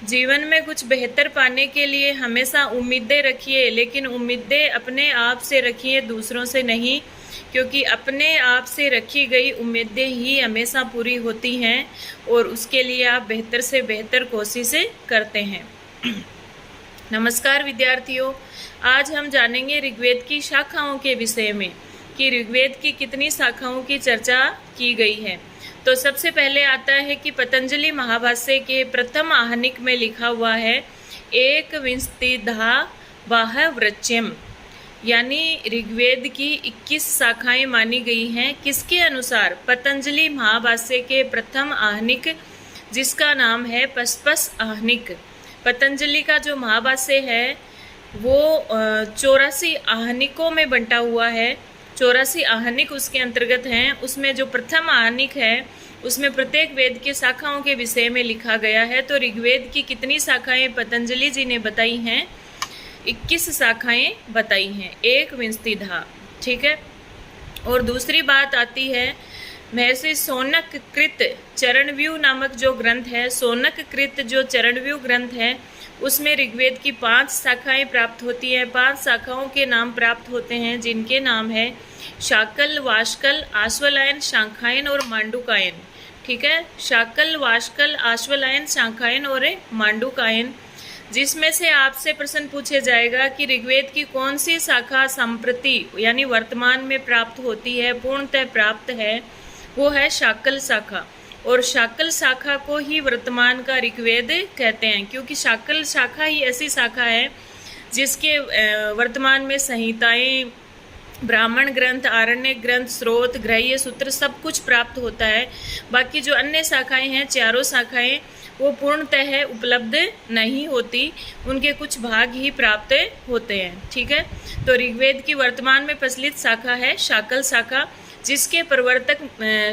जीवन में कुछ बेहतर पाने के लिए हमेशा उम्मीदें रखिए, लेकिन उम्मीदें अपने आप से रखिए, दूसरों से नहीं, क्योंकि अपने आप से रखी गई उम्मीदें ही हमेशा पूरी होती हैं और उसके लिए आप बेहतर से बेहतर कोशिशें करते हैं। नमस्कार विद्यार्थियों, आज हम जानेंगे ऋग्वेद की शाखाओं के विषय में कि ऋग्वेद की कितनी शाखाओं की चर्चा की गई है। तो सबसे पहले आता है कि पतंजलि महाभाष्य के प्रथम आहनिक में लिखा हुआ है एक विंशतिधा वाह वृच्यम, यानी ऋग्वेद की 21 शाखाएं मानी गई हैं। किसके अनुसार? पतंजलि महाभाष्य के प्रथम आहनिक, जिसका नाम है पशपश आहनिक। पतंजलि का जो महाभाष्य है वो 84 आहनिकों में बंटा हुआ है। 84 आहनिक उसके अंतर्गत हैं। उसमें जो प्रथम आहनिक है उसमें प्रत्येक वेद के शाखाओं के विषय में लिखा गया है। तो ऋग्वेद की कितनी शाखाएं पतंजलि जी ने बताई हैं? 21 शाखाएं बताई हैं, एक विंशतिधा। ठीक है। और दूसरी बात आती है महर्षि शौनक कृत चरणव्यूह नामक जो ग्रंथ है, शौनक कृत जो चरणव्यूह ग्रंथ है, उसमें ऋग्वेद की 5 शाखाएं प्राप्त होती हैं। 5 शाखाओं के नाम प्राप्त होते हैं, जिनके नाम है शाकल, वाष्कल, आश्वलायन, शांखायन और मांडुकायन। ठीक है, शाकल, वाष्कल, आश्वलायन, शांखायन और मांडुकायन। जिसमें से आपसे प्रश्न पूछे जाएगा कि ऋग्वेद की कौन सी शाखा संप्रति यानी वर्तमान में प्राप्त होती है, पूर्णतः प्राप्त है, वो है शाकल शाखा। और शाकल शाखा को ही वर्तमान का ऋग्वेद कहते हैं, क्योंकि शाकल शाखा ही ऐसी शाखा है जिसके वर्तमान में संहिताएं, ब्राह्मण ग्रंथ, आरण्य ग्रंथ, स्रोत, ग्रह्य सूत्र सब कुछ प्राप्त होता है। बाकी जो अन्य शाखाएं हैं, चारों शाखाएं, वो पूर्णतः उपलब्ध नहीं होती, उनके कुछ भाग ही प्राप्त होते हैं। ठीक है। तो ऋग्वेद की वर्तमान में प्रचलित शाखा है शाकल शाखा, जिसके प्रवर्तक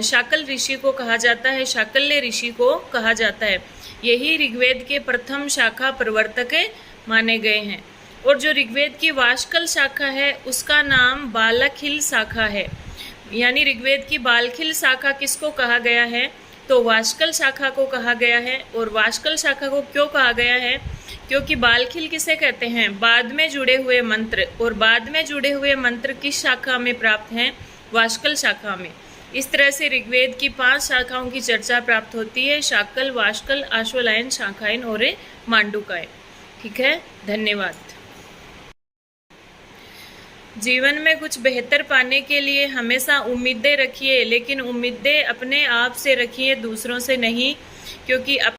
शाकल ऋषि को कहा जाता है, शाकल्य ऋषि को कहा जाता है। यही ऋग्वेद के प्रथम शाखा प्रवर्तक माने गए हैं। और जो ऋग्वेद की वाष्कल शाखा है उसका नाम बालखिल शाखा है। यानी ऋग्वेद की बालखिल शाखा किसको कहा गया है? तो वाष्कल शाखा को कहा गया है। और वाष्कल शाखा को क्यों कहा गया है? क्योंकि बालखिल किसे कहते हैं? बाद में जुड़े हुए मंत्र। और बाद में जुड़े हुए मंत्र किस शाखा में प्राप्त हैं? वाष्कल शाखा में। इस तरह से ऋग्वेद की 5 शाखाओं की चर्चा प्राप्त होती है, शाकल, वाष्कल, आश्वलायन, शांखायन और मांडुकायन। ठीक है, धन्यवाद। जीवन में कुछ बेहतर पाने के लिए हमेशा उम्मीदें रखिए, लेकिन उम्मीदें अपने आप से रखिए, दूसरों से नहीं, क्योंकि